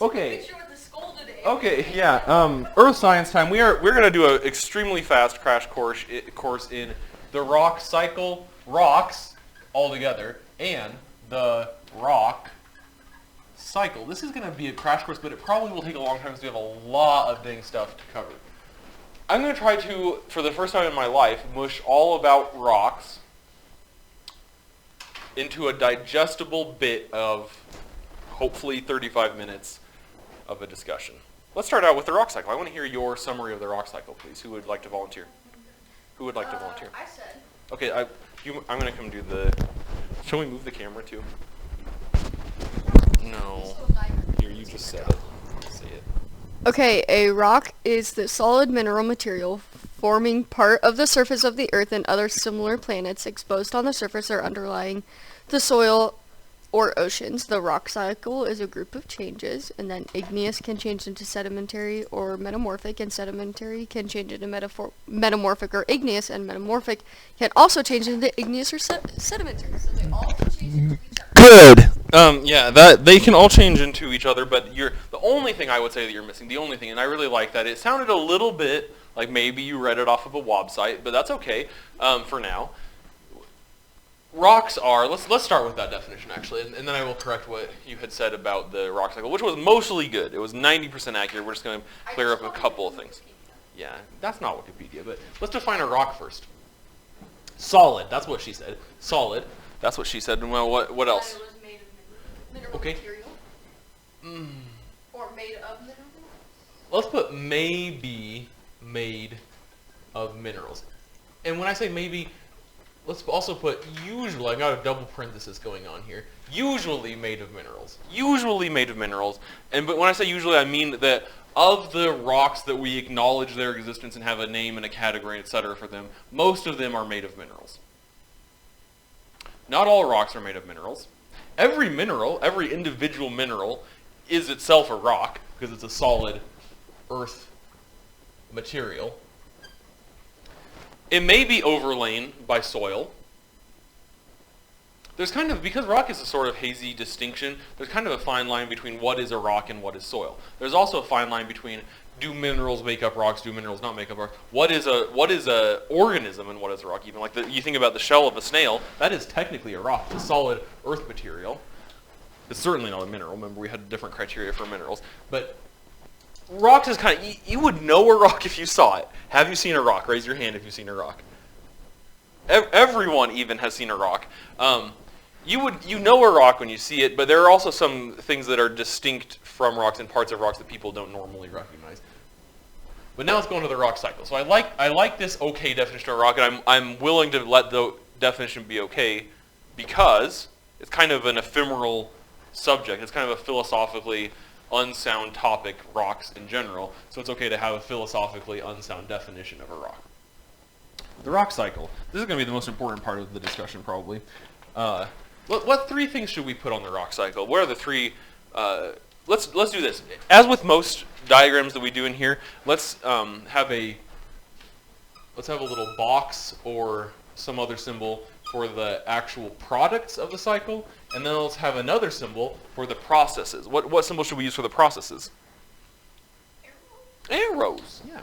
Okay. Okay, yeah. Earth science time. We're gonna do an extremely fast crash course in the rock cycle, rocks all together, and the rock cycle. This is gonna be a crash course, but it probably will take a long time because we have a lot of dang stuff to cover. I'm gonna try to, for the first time in my life, mush all about rocks into a digestible bit of hopefully 35 minutes of a discussion. Let's start out with the rock cycle. I want to hear your summary of the rock cycle, please. Who would like to volunteer? Who would like to volunteer? I said. Okay, I'm going to come do the... Shall we move the camera too? No. Here, you just said it. Say it. Okay, a rock is the solid mineral material forming part of the surface of the Earth and other similar planets exposed on the surface or underlying the soil or oceans. The rock cycle is a group of changes, and then igneous can change into sedimentary or metamorphic, and sedimentary can change into metamorphic or igneous, and metamorphic can also change into igneous or sedimentary. So they all can change into each other. Good. Yeah, that they can all change into each other, but the only thing I would say that you're missing, the only thing, and I really like that, it sounded a little bit like maybe you read it off of a website, but that's okay for now. Rocks are, let's start with that definition actually, and then I will correct what you had said about the rock cycle, which was mostly good. It was 90% accurate. We're just going to clear up a couple of things. Yeah, that's not Wikipedia, but let's define a rock first. Solid, that's what she said. Solid, that's what she said. And well, what else? It was made of mineral material. Or made of mineral. Let's put maybe made of minerals. And when I say maybe, let's also put usually, I've got a double parenthesis going on here, usually made of minerals. Usually made of minerals. But when I say usually, I mean that of the rocks that we acknowledge their existence and have a name and a category, etc. for them, most of them are made of minerals. Not all rocks are made of minerals. Every mineral, every individual mineral, is itself a rock because it's a solid earth material. It may be overlain by soil. There's kind of, because rock is a sort of hazy distinction, there's kind of a fine line between what is a rock and what is soil. There's also a fine line between, do minerals make up rocks, do minerals not make up rocks? What is a organism and what is a rock? Even like you think about the shell of a snail, that is technically a rock. It's a solid earth material. It's certainly not a mineral. Remember, we had different criteria for minerals. But rocks is kind of, you would know a rock if you saw it. Have you seen a rock? Raise your hand if you've seen a rock. Everyone even has seen a rock. You know a rock when you see it, but there are also some things that are distinct from rocks and parts of rocks that people don't normally recognize. But now let's go into the rock cycle. So I like this okay definition of rock, and I'm willing to let the definition be okay because it's kind of an ephemeral subject. It's kind of a philosophically unsound topic, rocks in general, so it's okay to have a philosophically unsound definition of a rock. The rock cycle. This is going to be the most important part of the discussion, probably. What three things should we put on the rock cycle? What are the three? Let's do this. As with most diagrams that we do in here, let's have a little box or some other symbol for the actual products of the cycle, and then let's have another symbol for the processes. What symbol should we use for the processes? Arrows. Yeah.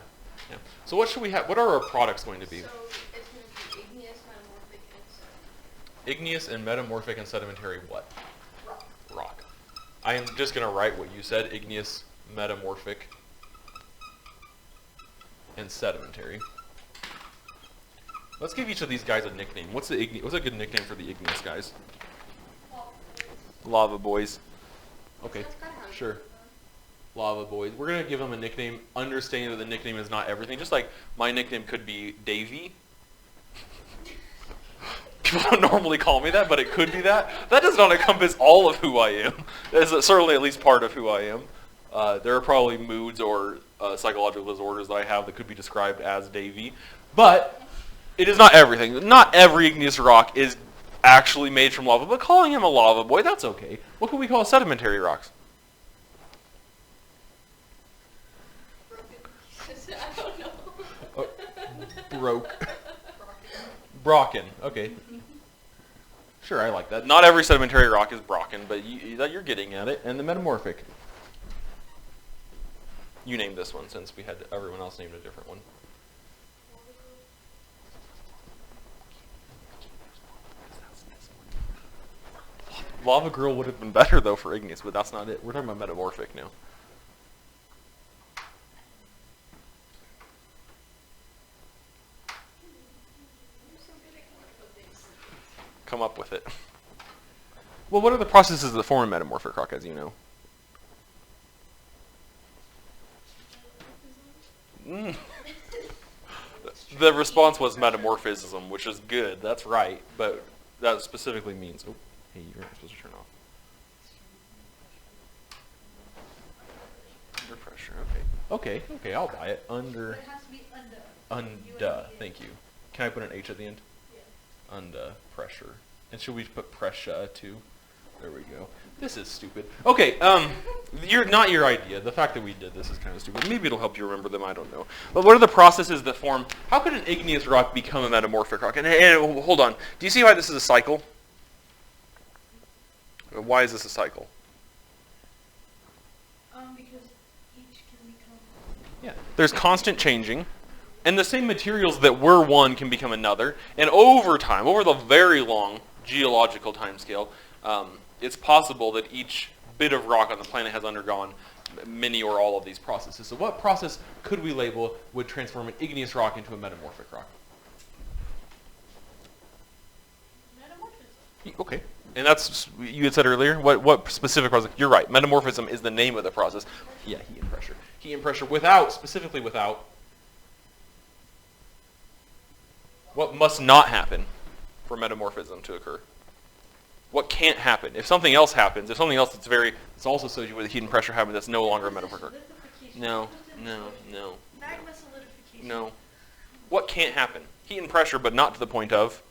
So what should we have? What are our products going to be? So it's going to be igneous, metamorphic, and sedimentary. Igneous and metamorphic and sedimentary what? Rock. I am just going to write what you said, igneous, metamorphic, and sedimentary. Let's give each of these guys a nickname. What's a good nickname for the igneous guys? Lava boys. Okay, sure. Lava boys. We're going to give them a nickname, understanding that the nickname is not everything. Just like my nickname could be Davey. People don't normally call me that, but it could be that. That does not encompass all of who I am. That is certainly at least part of who I am. There are probably moods or psychological disorders that I have that could be described as Davey. But it is not everything. Not every igneous rock is actually made from lava, but calling him a lava boy, that's okay. What could we call sedimentary rocks? I don't know. Brocken. Okay. Sure, I like that. Not every sedimentary rock is brocken, but you're getting at it. And the metamorphic. You named this one since we had everyone else named a different one. Lava Girl would have been better though for igneous, but that's not it. We're talking about metamorphic now. Come up with it. Well, what are the processes that form a metamorphic rock, as you know? The response was metamorphism, which is good. That's right, but that specifically means. Oh, hey, you're not supposed to turn off. Under pressure. Okay. I'll buy it. Under. It has to be under. Unda. Thank you. Can I put an H at the end? Yeah. Under pressure. And should we put pressure too? There we go. This is stupid. Okay, you're not your idea. The fact that we did this is kind of stupid. Maybe it'll help you remember them. I don't know. But what are the processes that form? How could an igneous rock become a metamorphic rock? And hold on. Do you see why this is a cycle? Why is this a cycle? Because each can become. Yeah. There's constant changing. And the same materials that were one can become another. And over time, over the very long geological time scale, it's possible that each bit of rock on the planet has undergone many or all of these processes. So what process could we label would transform an igneous rock into a metamorphic rock? Metamorphism. Okay. And that's, you had said earlier, what specific process? You're right. Metamorphism is the name of the process. Yeah, heat and pressure. Heat and pressure specifically without. What must not happen for metamorphism to occur? What can't happen? If something else happens, it's also associated with heat and pressure happens, that's no longer a metamorphic. Liquefaction. No. Magma solidification. No. What can't happen? Heat and pressure, but not to the point of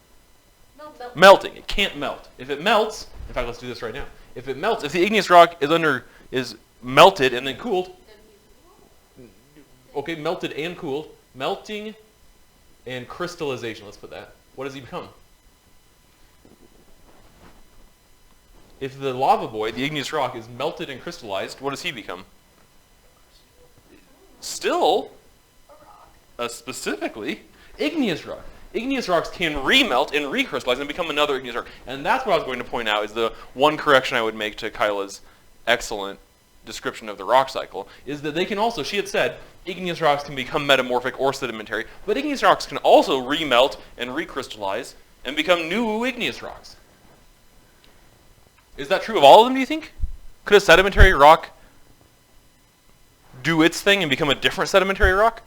Melt. melting. It can't melt. If it melts, in fact, let's do this right now. If it melts, if the igneous rock is melted and then cooled, okay, melted and cooled, melting and crystallization, let's put that. What does he become? If the lava boy, the igneous rock, is melted and crystallized, what does he become? Still, specifically, igneous rock. Igneous rocks can remelt and recrystallize and become another igneous rock. And that's what I was going to point out is the one correction I would make to Kyla's excellent description of the rock cycle, is that they can also, she had said, igneous rocks can become metamorphic or sedimentary, but igneous rocks can also remelt and recrystallize and become new igneous rocks. Is that true of all of them, do you think? Could a sedimentary rock do its thing and become a different sedimentary rock?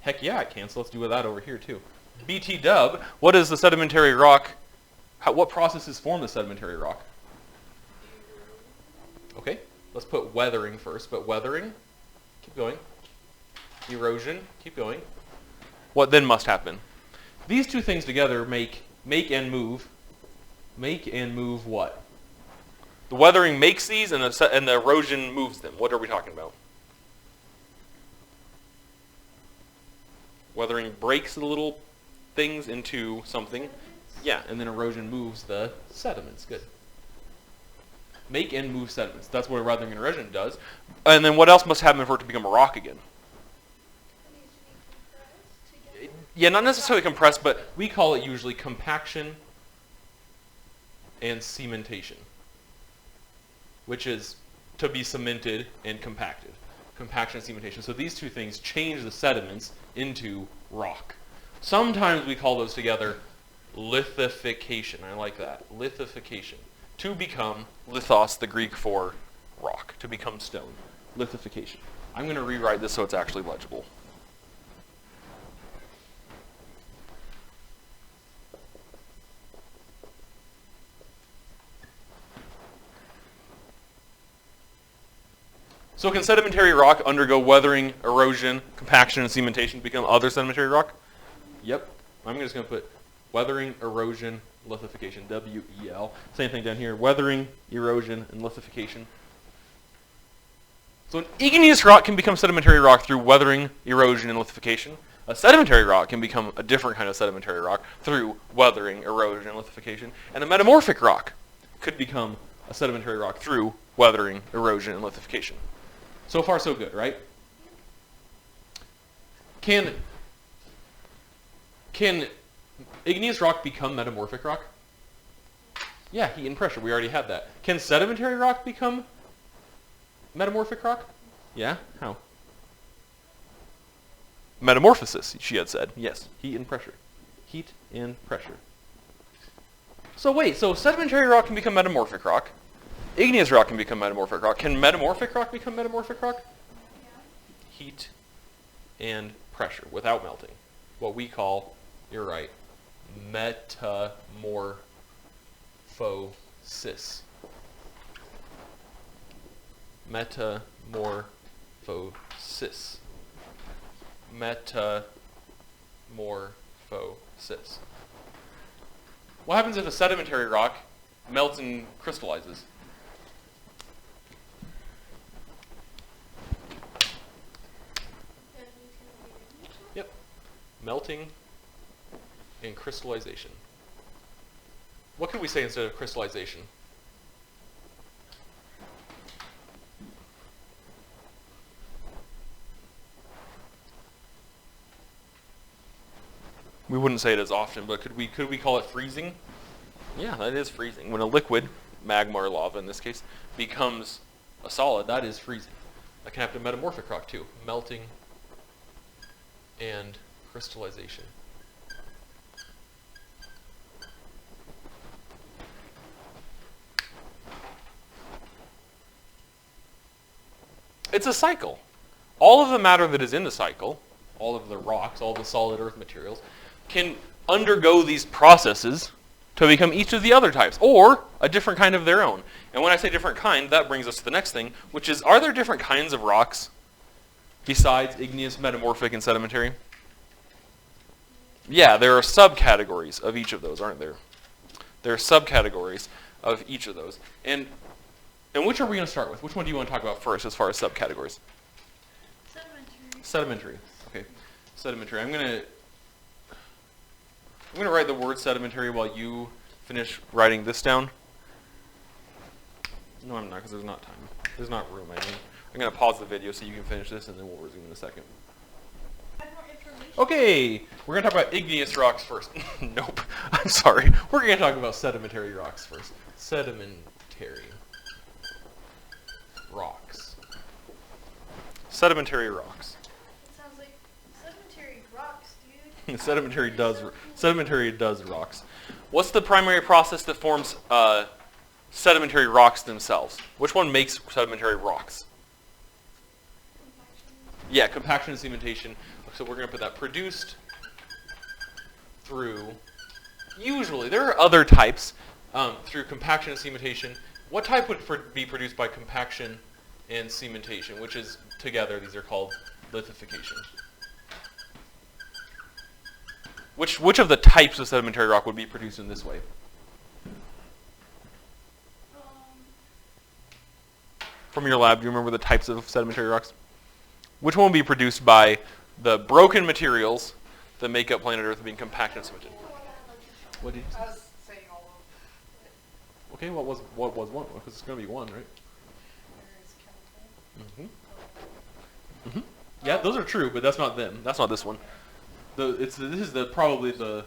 Heck yeah, it can, so let's do that over here too. BT dub, what is the sedimentary rock, what processes form the sedimentary rock? Okay, let's put weathering first, but weathering, keep going. Erosion, keep going. What then must happen? These two things together make and move what? The weathering makes these, and the erosion moves them. What are we talking about? Weathering breaks the little things into something. Yeah, and then erosion moves the sediments. Good. Make and move sediments. That's what weathering and erosion does. And then what else must happen for it to become a rock again? Yeah, not necessarily compressed, but we call it usually compaction and cementation, which is to be cemented and compacted. Compaction and cementation. So these two things change the sediments into rock. Sometimes we call those together lithification. I like that. Lithification. To become, lithos, the Greek for rock. To become stone. Lithification. I'm going to rewrite this so it's actually legible. So can sedimentary rock undergo weathering, erosion, compaction, and cementation to become other sedimentary rock? Yep. I'm just going to put weathering, erosion, lithification, W-E-L. Same thing down here, weathering, erosion, and lithification. So an igneous rock can become sedimentary rock through weathering, erosion, and lithification. A sedimentary rock can become a different kind of sedimentary rock through weathering, erosion, and lithification. And a metamorphic rock could become a sedimentary rock through weathering, erosion, and lithification. So far, so good, right? Can igneous rock become metamorphic rock? Yeah, heat and pressure. We already had that. Can sedimentary rock become metamorphic rock? Yeah? How? Metamorphosis, she had said. Yes, heat and pressure. Heat and pressure. So wait, so sedimentary rock can become metamorphic rock. Igneous rock can become metamorphic rock. Can metamorphic rock become metamorphic rock? Heat and pressure without melting. What we call, you're right, metamorphosis. Metamorphosis. Metamorphosis. What happens if a sedimentary rock melts and crystallizes? Yep. Melting and crystallization. What could we say instead of crystallization? We wouldn't say it as often, but could we call it freezing? Yeah, that is freezing. When a liquid, magma or lava in this case, becomes a solid, that is freezing. That can happen to metamorphic rock too. Melting and crystallization. It's a cycle. All of the matter that is in the cycle, all of the rocks, all the solid earth materials, can undergo these processes to become each of the other types, or a different kind of their own. And when I say different kind, that brings us to the next thing, which is, are there different kinds of rocks besides igneous, metamorphic, and sedimentary? Yeah, there are subcategories of each of those, aren't there? There are subcategories of each of those. And which are we going to start with? Which one do you want to talk about first as far as subcategories? Sedimentary. Sedimentary. Okay. Sedimentary. I'm going to write the word sedimentary while you finish writing this down. No, I'm not, because there's not time. There's not room, I mean. I'm going to pause the video so you can finish this, and then we'll resume in a second. Okay, we're going to talk about igneous rocks first. Nope, I'm sorry. We're going to talk about sedimentary rocks first. Sedimentary rocks. Sedimentary rocks. It sounds like sedimentary rocks, dude. Sedimentary does rocks. What's the primary process that forms sedimentary rocks themselves? Which one makes sedimentary rocks? Yeah, compaction and cementation. So we're going to put that produced through, usually, there are other types through compaction and cementation. What type would be produced by compaction and cementation, which is together, these are called lithification? Which of the types of sedimentary rock would be produced in this way? From your lab, do you remember the types of sedimentary rocks? Which one would be produced by the broken materials that make up planet Earth being compacted and cemented? What did you say? I was saying all of Okay, what was one? Because it's going to be one, right? Yeah, those are true, but that's not them. That's not this one. This is probably the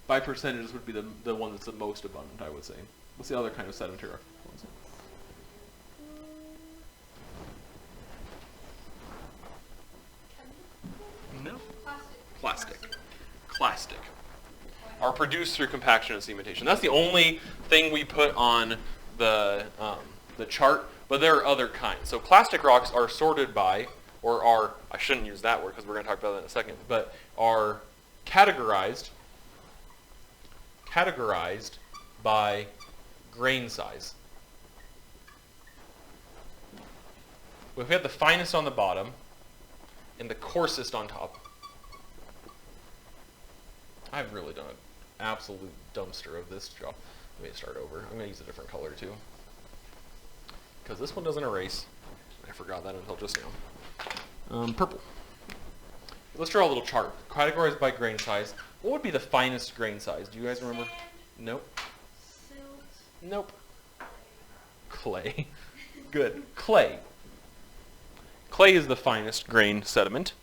by percentages would be the one that's the most abundant, I would say. What's the other kind of sedimentary rock? No. Plastic. Are produced through compaction and cementation. That's the only thing we put on the chart, but there are other kinds. So plastic rocks are sorted by, or are, I shouldn't use that word because we're going to talk about that in a second, but are categorized by grain size. If we have the finest on the bottom and the coarsest on top, I've really done an absolute dumpster of this job. Let me start over. I'm going to use a different color too, because this one doesn't erase. I forgot that until just now. Purple. Let's draw a little chart. Categorized by grain size. What would be the finest grain size? Do you guys remember? Sand. Nope. Silt. Nope. Clay. Good. Clay. Clay is the finest grain sediment.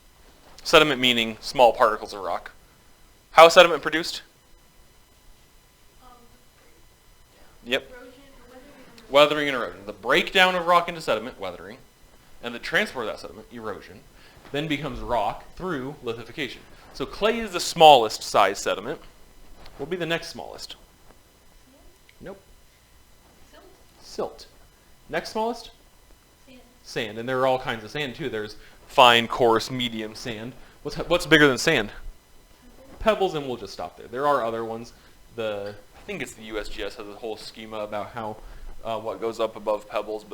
Sediment meaning small particles of rock. How is sediment produced? Yep. Erosion or weathering. Weathering and erosion. The breakdown of rock into sediment, weathering, and the transport of that sediment, erosion, then becomes rock through lithification. So clay is the smallest size sediment. What will be the next smallest? Nope. Silt. Silt. Next smallest? Sand. Sand. And there are all kinds of sand too. There's fine, coarse, medium sand. What's bigger than sand? Pebbles, and we'll just stop there. There are other ones. I think it's the USGS has a whole schema about how what goes up above pebbles,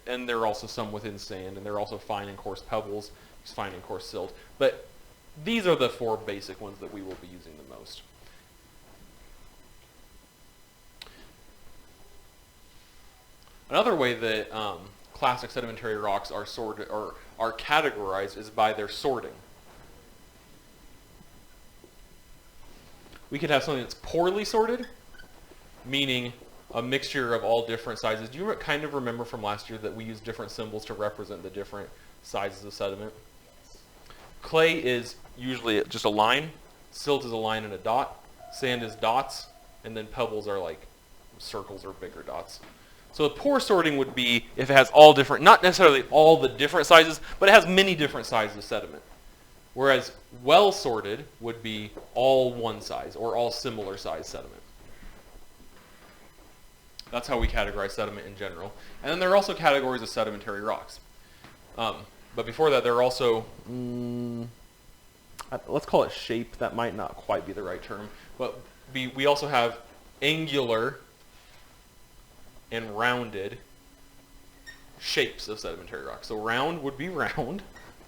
and there are also some within sand, and there are also fine and coarse pebbles, fine and coarse silt. But these are the four basic ones that we will be using the most. Another way that classic sedimentary rocks are sorted or are categorized is by their sorting. We could have something that's poorly sorted, meaning a mixture of all different sizes. Do you kind of remember from last year that we used different symbols to represent the different sizes of sediment? Yes. Clay is usually just a line, silt is a line and a dot, sand is dots, and then pebbles are like circles or bigger dots. So poor sorting would be if it has all different, not necessarily all the different sizes, but it has many different sizes of sediment. Whereas well sorted would be all one size or all similar size sediment. That's how we categorize sediment in general. And then there are also categories of sedimentary rocks. But before that, there are also, let's call it shape. That might not quite be the right term. But we also have angular and rounded shapes of sedimentary rocks. So round would be round.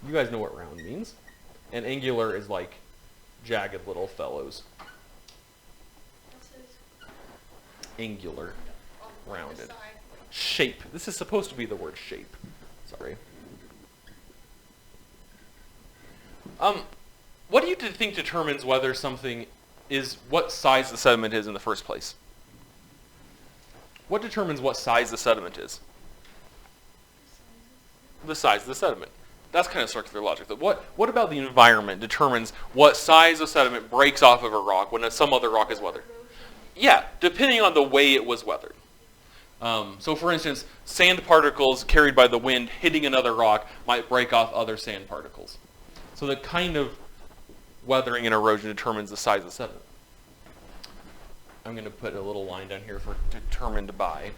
You guys know what round means. And angular is like jagged little fellows. Angular, rounded. Shape. This is supposed to be the word shape. Sorry. What do you think determines whether something is, what size the sediment is in the first place? What determines what size the sediment is? The size of the sediment. That's kind of circular logic. What about the environment determines what size of sediment breaks off of a rock when some other rock is weathered? Yeah, depending on the way it was weathered. So for instance, sand particles carried by the wind hitting another rock might break off other sand particles. So the kind of weathering and erosion determines the size of the sediment. I'm going to put a little line down here for determined by.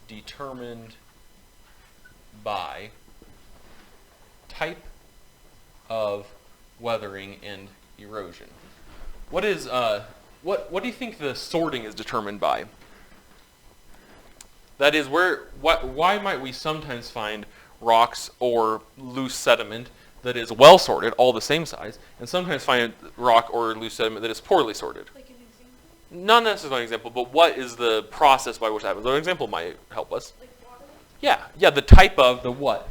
Determined by type of weathering and erosion. What is what do you think the sorting is determined by? That is, why might we sometimes find rocks or loose sediment that is well sorted, all the same size, and sometimes find rock or loose sediment that is poorly sorted? Like an example? Not necessarily an example, but what is the process by which that happens? An example might help us. Like water? Yeah, the type of the what?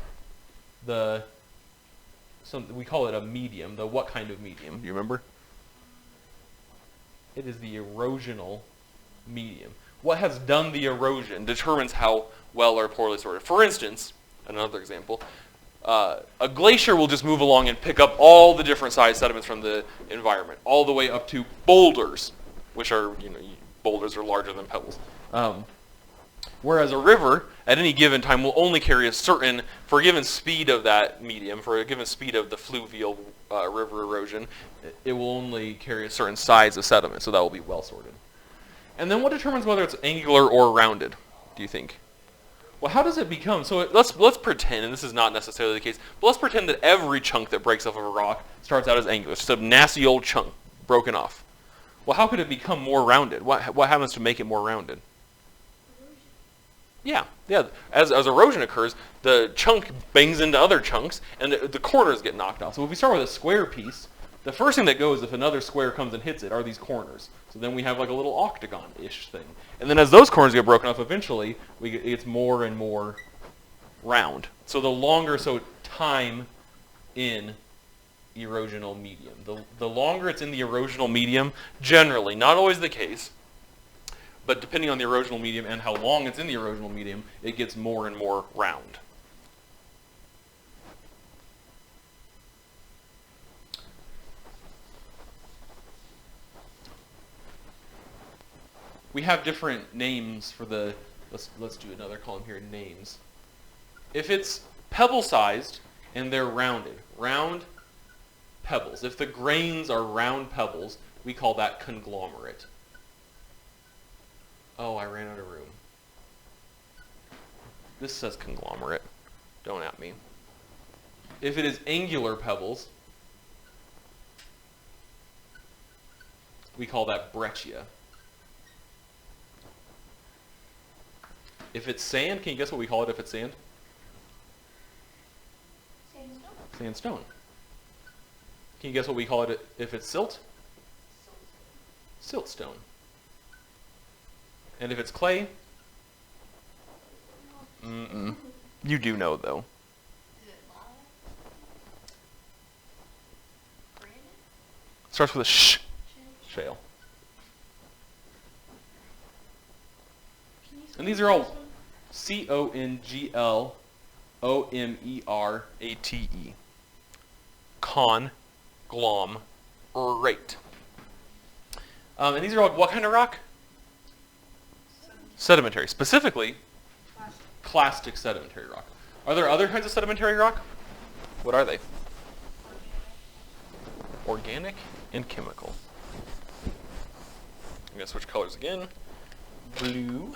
We call it a medium. The what kind of medium? Do you remember? It is the erosional medium. What has done the erosion determines how well or poorly sorted. For instance, another example, a glacier will just move along and pick up all the different size sediments from the environment, all the way up to boulders, which are, boulders are larger than pebbles. Whereas a river, at any given time, will only carry for a given speed of that medium, for a given speed of the fluvial river erosion, it will only carry a certain size of sediment, so that will be well sorted. And then what determines whether it's angular or rounded, do you think? Well, how does it become? So let's pretend, and this is not necessarily the case, but let's pretend that every chunk that breaks off of a rock starts out as angular. It's just a nasty old chunk broken off. Well, how could it become more rounded? What happens to make it more rounded? Yeah. As erosion occurs, the chunk bangs into other chunks, and the corners get knocked off. So if we start with a square piece, the first thing that goes if another square comes and hits it are these corners. So then we have like a little octagon-ish thing. And then as those corners get broken off, eventually it gets more and more round. So time in erosional medium. The longer it's in the erosional medium, generally, not always the case, but depending on the erosional medium and how long it's in the erosional medium, it gets more and more round. we have different names for the, let's do another column here, names. If it's pebble-sized and they're rounded, round pebbles. If the grains are round pebbles, we call that conglomerate. Oh, I ran out of room. This says conglomerate. Don't at me. If it is angular pebbles, we call that breccia. If it's sand, can you guess what we call it if it's sand? Sandstone. Sandstone. Can you guess what we call it if it's silt? Siltstone. And if it's clay? Mm-mm. You do know, though. Is it lava? Granite? Starts with a sh. Shale. Can you And these are all C-O-N-G-L-O-M-E-R-A-T-E. Con-glom-rate. And these are all what kind of rock? Sedimentary. Specifically, clastic sedimentary rock. Are there other kinds of sedimentary rock? What are they? Organic and chemical. I'm going to switch colors again. Blue.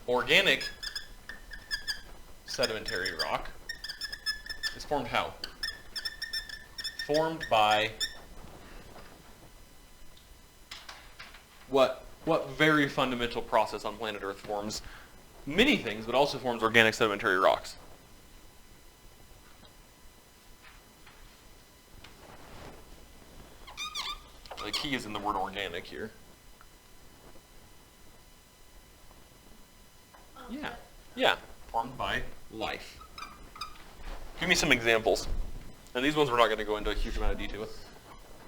Organic sedimentary rock is formed how? Formed by what very fundamental process on planet Earth forms many things, but also forms organic sedimentary rocks? The key is in the word organic here. Yeah, formed by life. Give me some examples. And these ones we're not going to go into a huge amount of detail with.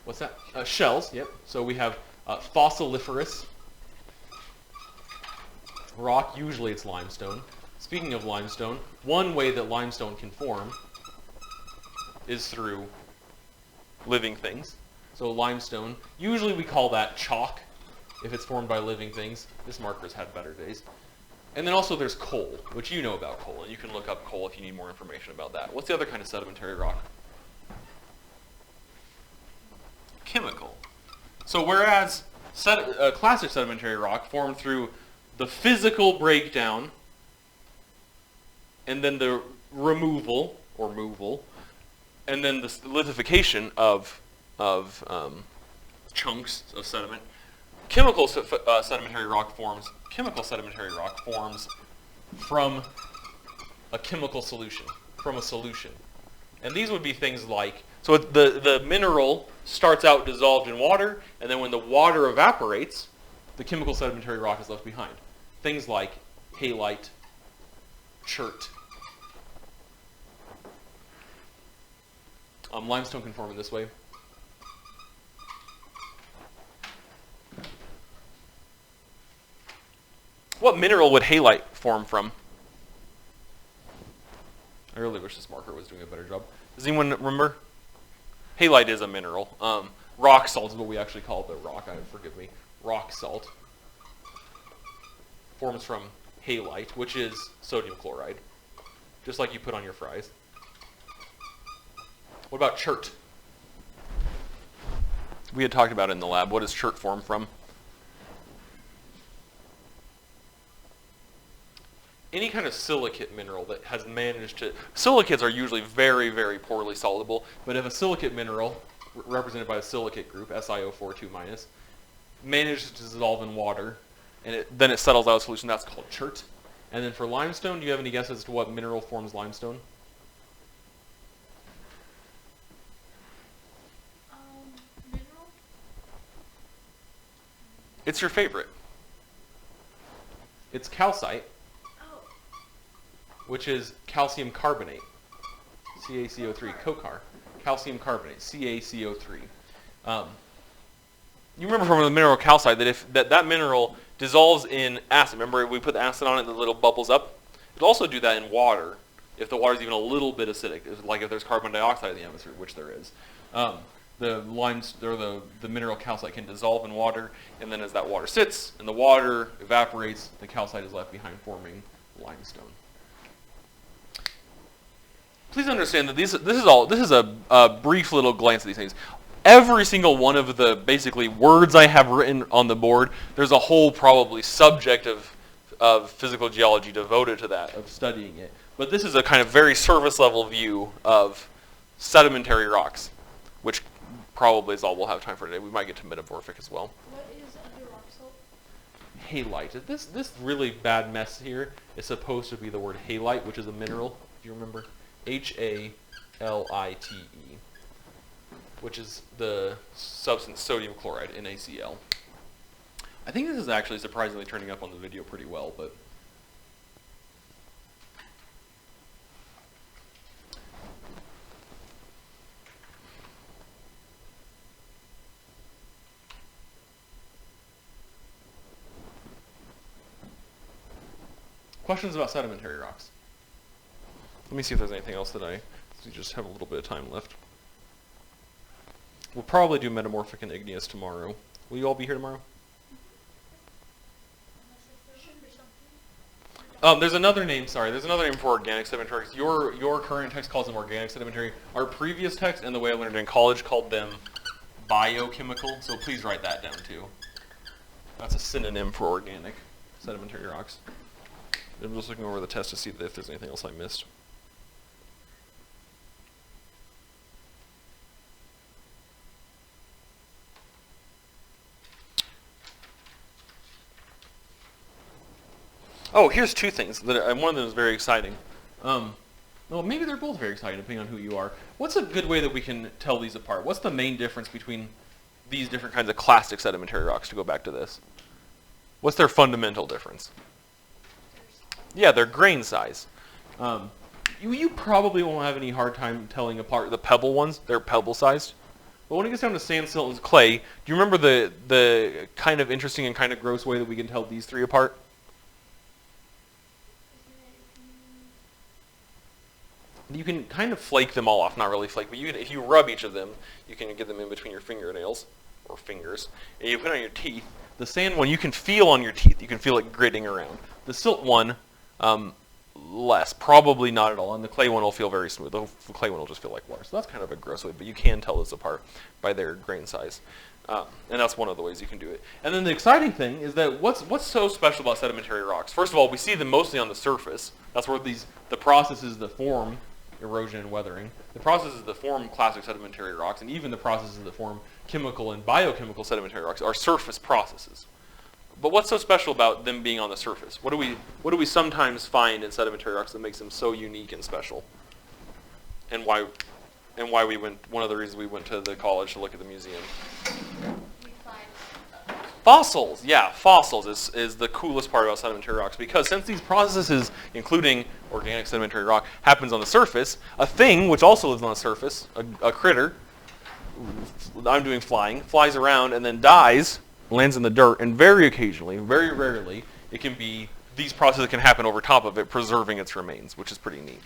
What's that? Shells, yep. So we have fossiliferous rock, usually it's limestone. Speaking of limestone, one way that limestone can form is through living things. So limestone, usually we call that chalk if it's formed by living things. This marker's had better days. And then also there's coal, which you know about coal, and you can look up coal if you need more information about that. What's the other kind of sedimentary rock? Chemical. So whereas classic sedimentary rock formed through the physical breakdown and then the removal or moval and then the lithification of chunks of sediment, chemical sedimentary rock forms from a chemical solution, from a solution. And these would be things like, so the mineral starts out dissolved in water, and then when the water evaporates, the chemical sedimentary rock is left behind. Things like halite, chert. Limestone can form in this way. What mineral would halite form from? I really wish this marker was doing a better job. Does anyone remember? Halite is a mineral. Rock salt is what we actually call the rock. Forgive me. Rock salt forms from halite, which is sodium chloride, just like you put on your fries. What about chert? We had talked about it in the lab. What does chert form from? Any kind of silicate mineral that has managed to... Silicates are usually very, very poorly soluble, but if a silicate mineral, represented by a silicate group, SiO42-, manages to dissolve in water, and then it settles out a solution, that's called chert. And then for limestone, do you have any guesses as to what mineral forms limestone? Mineral? It's your favorite. It's calcite, Oh, which is calcium carbonate, CaCO3, cocar, calcium carbonate, CaCO3. You remember from the mineral calcite that if that mineral dissolves in acid, remember we put the acid on it and the little bubbles up? It'll also do that in water if the water is even a little bit acidic, like if there's carbon dioxide in the atmosphere, which there is. the limes or the mineral calcite can dissolve in water, and then as that water sits and the water evaporates, the calcite is left behind forming limestone. Please understand that this is a brief little glance at these things. Every single one of the basically words I have written on the board, there's a whole probably subject of physical geology devoted to that, of studying it. But this is a kind of very surface level view of sedimentary rocks, which probably is all we'll have time for today. We might get to metamorphic as well. What is under rock salt? Halite. This really bad mess here is supposed to be the word halite, which is a mineral, if you remember. Halite, which is the substance sodium chloride, NaCl. I think this is actually surprisingly turning up on the video pretty well, but questions about sedimentary rocks? Let me see if there's anything else that we just have a little bit of time left. We'll probably do metamorphic and igneous tomorrow. Will you all be here tomorrow? There's another name for organic sedimentary. Your current text calls them organic sedimentary. Our previous text and the way I learned it in college called them biochemical, so please write that down too. That's a synonym for organic sedimentary rocks. I'm just looking over the test to see if there's anything else I missed. Oh, here's two things. One of them is very exciting. Well, maybe they're both very exciting, depending on who you are. What's a good way that we can tell these apart? What's the main difference between these different kinds of classic sedimentary rocks, to go back to this? What's their fundamental difference? Yeah, their grain size. You probably won't have any hard time telling apart the pebble ones. They're pebble-sized. But when it gets down to sand, silt, and clay, do you remember the kind of interesting and kind of gross way that we can tell these three apart? You can kind of flake them all off, not really flake, but if you rub each of them, you can get them in between your fingernails, or fingers, and you put it on your teeth. The sand one, you can feel on your teeth. You can feel it gritting around. The silt one, less, probably not at all, and the clay one will feel very smooth. The clay one will just feel like water. So that's kind of a gross way, but you can tell those apart by their grain size. And that's one of the ways you can do it. And then the exciting thing is that what's so special about sedimentary rocks? First of all, we see them mostly on the surface. That's where the processes that form erosion and weathering, the processes that form classic sedimentary rocks, and even the processes that form chemical and biochemical sedimentary rocks are surface processes. But what's so special about them being on the surface? What do we sometimes find in sedimentary rocks that makes them so unique and special? And why we went, one of the reasons we went to the college to look at the museum. We find Fossils, yeah, fossils is the coolest part about sedimentary rocks, because since these processes, including organic sedimentary rock, happens on the surface, a thing which also lives on the surface, a critter, I'm doing flying, flies around and then dies, lands in the dirt, and very occasionally, very rarely, it can be, these processes can happen over top of it, preserving its remains, which is pretty neat.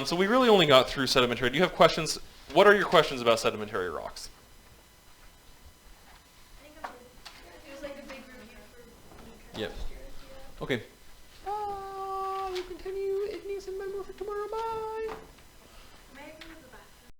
So we really only got through sedimentary. Do you have questions? What are your questions about sedimentary rocks? I think I'm good. It was like a big review for me. Yep. Okay.